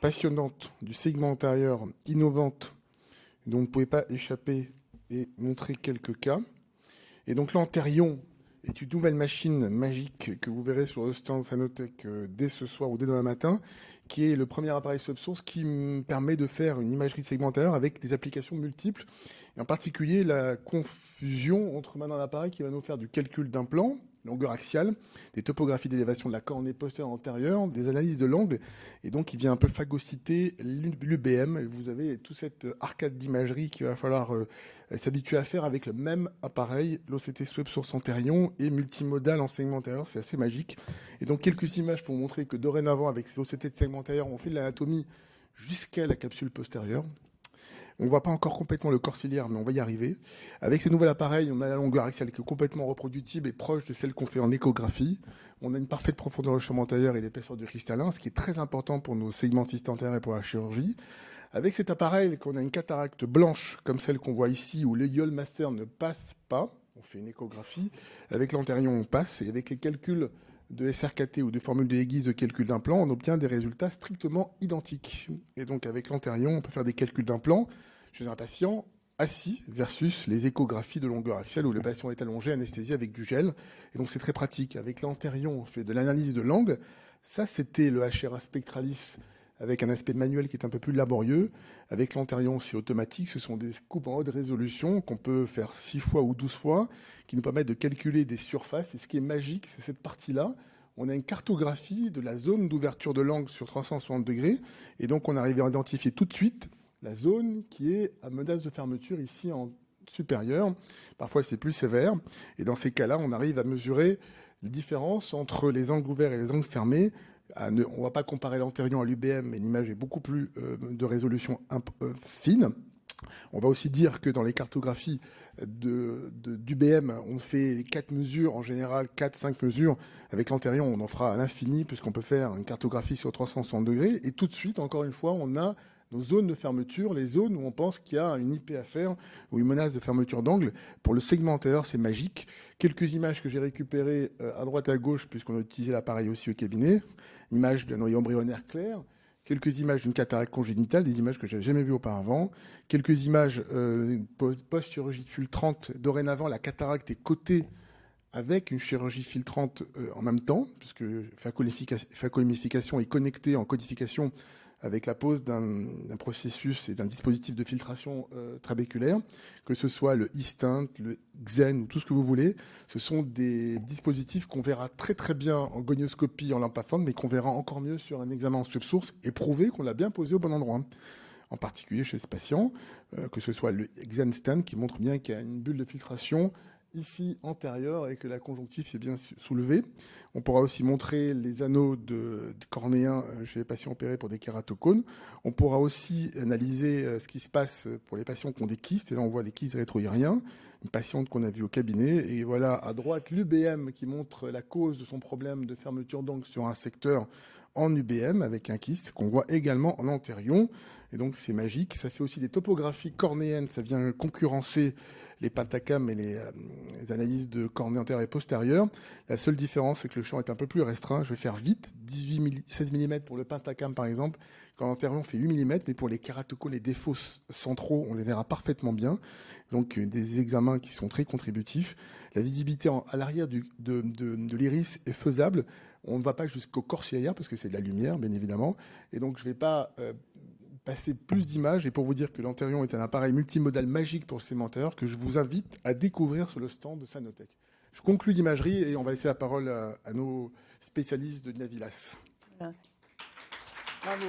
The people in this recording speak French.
passionnante du segment antérieur, innovante, dont vous ne pouvez pas échapper et montrer quelques cas. Et donc l'Antérion est une nouvelle machine magique que vous verrez sur le stand Sanotech dès ce soir ou dès demain matin, qui est le premier appareil subsource qui me permet de faire une imagerie segmentaire avec des applications multiples, et en particulier la confusion entre maintenant l'appareil qui va nous faire du calcul d'un plan, longueur axiale, des topographies d'élévation de la cornée postérieure antérieure, des analyses de l'angle, et donc il vient un peu phagocyter l'UBM. Vous avez toute cette arcade d'imagerie qu'il va falloir s'habituer à faire avec le même appareil, l'OCT Subsource Antérion et multimodal en segment antérieur, c'est assez magique. Et donc quelques images pour vous montrer que dorénavant, avec ces OCT de segment antérieur, on fait de l'anatomie jusqu'à la capsule postérieure. On ne voit pas encore complètement le corps ciliaire, mais on va y arriver. Avec ces nouveaux appareils, on a la longueur axiale qui est complètement reproductible et proche de celle qu'on fait en échographie. On a une parfaite profondeur de champ antérieur et d'épaisseur du cristallin, ce qui est très important pour nos segmentistes antérieurs et pour la chirurgie. Avec cet appareil, qu'on a une cataracte blanche, comme celle qu'on voit ici, où l'aïeul master ne passe pas, on fait une échographie. Avec l'antérion, on passe. Et avec les calculs de SRKT ou de formule de Guise de calcul d'implant, on obtient des résultats strictement identiques. Et donc avec l'antérion, on peut faire des calculs d'implant chez un patient assis versus les échographies de longueur axiale où le patient est allongé, anesthésié avec du gel. Et donc c'est très pratique. Avec l'antérion, on fait de l'analyse de l'angle. Ça, c'était le HRA Spectralis avec un aspect manuel qui est un peu plus laborieux. Avec l'antérion, c'est automatique. Ce sont des coupes en haute résolution qu'on peut faire 6 fois ou 12 fois, qui nous permettent de calculer des surfaces. Et ce qui est magique, c'est cette partie-là. On a une cartographie de la zone d'ouverture de l'angle sur 360 degrés. Et donc, on arrive à identifier tout de suite la zone qui est à menace de fermeture ici en supérieur. Parfois, c'est plus sévère. Et dans ces cas-là, on arrive à mesurer les différences entre les angles ouverts et les angles fermés. On ne va pas comparer l'antérion à l'UBM, mais l'image est beaucoup plus de résolution fine. On va aussi dire que dans les cartographies d'UBM, on fait 4 mesures, en général 4-5 mesures. Avec l'antérion, on en fera à l'infini, puisqu'on peut faire une cartographie sur 360 degrés. Et tout de suite, encore une fois, on a nos zones de fermeture, les zones où on pense qu'il y a une IP à faire ou une menace de fermeture d'angle. Pour le segment antérieur, c'est magique. Quelques images que j'ai récupérées à droite et à gauche, puisqu'on a utilisé l'appareil aussi au cabinet. Images d'un noyau embryonnaire clair. Quelques images d'une cataracte congénitale, des images que je n'avais jamais vues auparavant. Quelques images post-chirurgie filtrante. Dorénavant, la cataracte est cotée avec une chirurgie filtrante en même temps, puisque phacoémification est connectée en codification avec la pose d'un processus et d'un dispositif de filtration trabéculaire, que ce soit le e-stent, le Xen ou tout ce que vous voulez. Ce sont des dispositifs qu'on verra très très bien en gonioscopie, en lampaforme, mais qu'on verra encore mieux sur un examen en subsource et prouver qu'on l'a bien posé au bon endroit. En particulier chez ce patient, que ce soit le Xen stent qui montre bien qu'il y a une bulle de filtration ici antérieure et que la conjonctive est bien soulevée. On pourra aussi montrer les anneaux de cornéens chez les patients opérés pour des kératocones. On pourra aussi analyser ce qui se passe pour les patients qui ont des kystes. Et là, on voit des kystes rétro-iriens, une patiente qu'on a vue au cabinet. Et voilà, à droite, l'UBM qui montre la cause de son problème de fermeture d'angle sur un secteur en UBM avec un kyste qu'on voit également en antérion. Et donc, c'est magique. Ça fait aussi des topographies cornéennes. Ça vient concurrencer les pentacams et les analyses de cornée antérieure et postérieure. La seule différence, c'est que le champ est un peu plus restreint. Je vais faire vite, 16 mm pour le pentacam, par exemple. Quand l'antérieur, on fait 8 mm, mais pour les kératocones, les défauts centraux, on les verra parfaitement bien. Donc, des examens qui sont très contributifs. La visibilité à l'arrière de l'iris est faisable. On ne va pas jusqu'au corps ciliaire, parce que c'est de la lumière, bien évidemment. Et donc, je ne vais pas passer plus d'images. Et pour vous dire que l'antérion est un appareil multimodal magique pour le segment antérieur que je vous invite à découvrir sur le stand de Sanotech. Je conclus l'imagerie et on va laisser la parole à nos spécialistes de Navilas. Bravo.